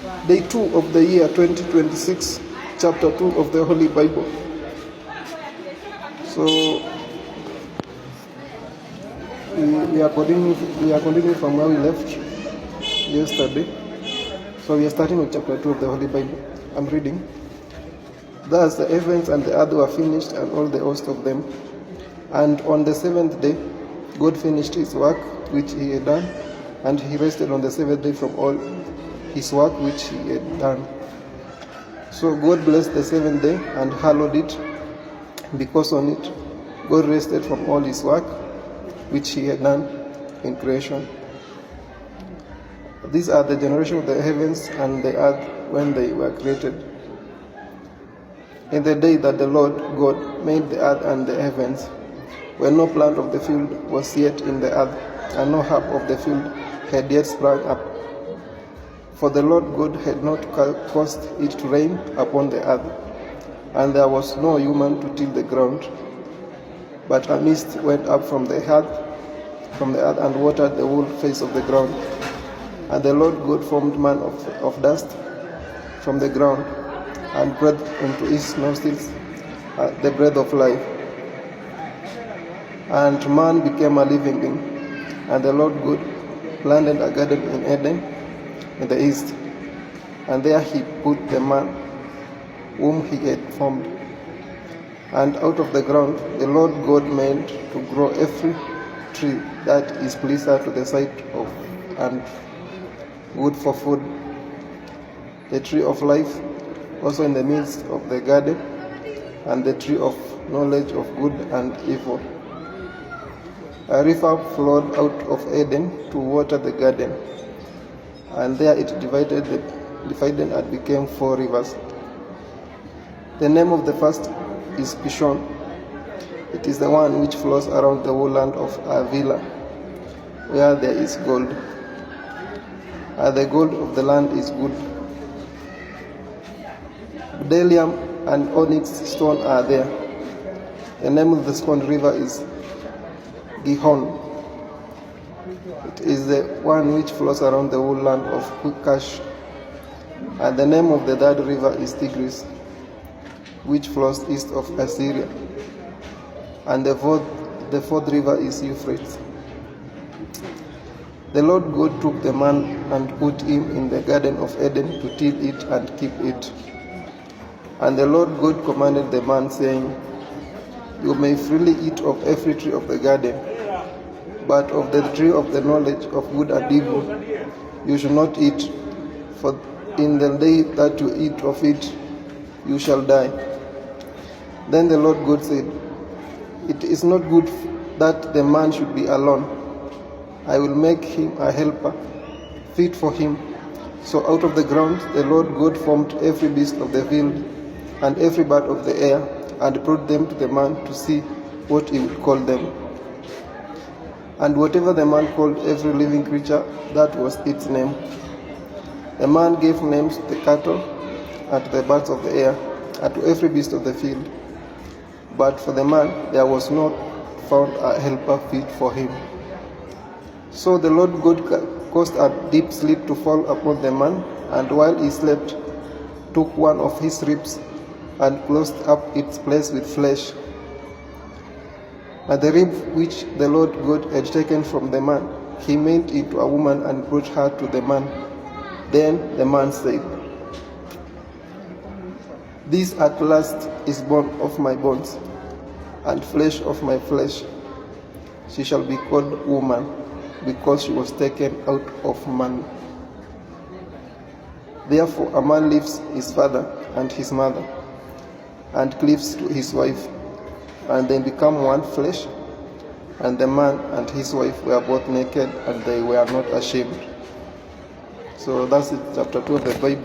Day 2 of the year 2026, chapter 2 of the Holy Bible. So we are continuing from where we left yesterday. So we are starting with chapter 2 of the Holy Bible. I'm reading. Thus the heavens and the earth were finished, and all the host of them. And on the seventh day, God finished his work which he had done, and he rested on the seventh day from all his work which he had done. So God blessed the seventh day and hallowed it, because on it God rested from all his work which he had done in creation. These are the generation of the heavens and the earth when they were created. In the day that the Lord God made the earth and the heavens, when no plant of the field was yet in the earth, and no herb of the field had yet sprung up. For the Lord God had not caused it to rain upon the earth, and there was no human to till the ground. But a mist went up from the earth and watered the whole face of the ground. And the Lord God formed man of dust from the ground, and breathed into his nostrils the breath of life. And man became a living being. And the Lord God planted a garden in Eden in the east, and there he put the man whom he had formed. And out of the ground the Lord God made to grow every tree that is pleasant to the sight of, and good for food, the tree of life also in the midst of the garden, and the tree of knowledge of good and evil. A river flowed out of Eden to water the garden, and there it divided and became 4 rivers. The name of the first is Pishon. It is the one which flows around the whole land of Havilah, where there is gold. And the gold of the land is good. Bdellium and onyx stone are there. The name of the second river is Gihon. It is the one which flows around the whole land of Cush. And the name of the third river is Tigris, which flows east of Assyria. And the fourth river is Euphrates. The Lord God took the man and put him in the garden of Eden to till it and keep it. And the Lord God commanded the man, saying, You may freely eat of every tree of the garden, but of the tree of the knowledge of good and evil you shall not eat, for in the day that you eat of it you shall die. Then the Lord God said, It is not good that the man should be alone. I will make him a helper fit for him. So out of the ground the Lord God formed every beast of the field and every bird of the air, and brought them to the man to see what he would call them. And whatever the man called every living creature, that was its name. The man gave names to the cattle, and to the birds of the air, and to every beast of the field. But for the man there was not found a helper fit for him. So the Lord God caused a deep sleep to fall upon the man, and while he slept, took one of his ribs and closed up its place with flesh. And the rib which the Lord God had taken from the man, he made into a woman and brought her to the man. Then the man said, This at last is bone of my bones, and flesh of my flesh. She shall be called woman, because she was taken out of man. Therefore a man leaves his father and his mother, and cleaves to his wife, and they become one flesh. And the man and his wife were both naked, and they were not ashamed. So that's it, chapter 2 of the Bible.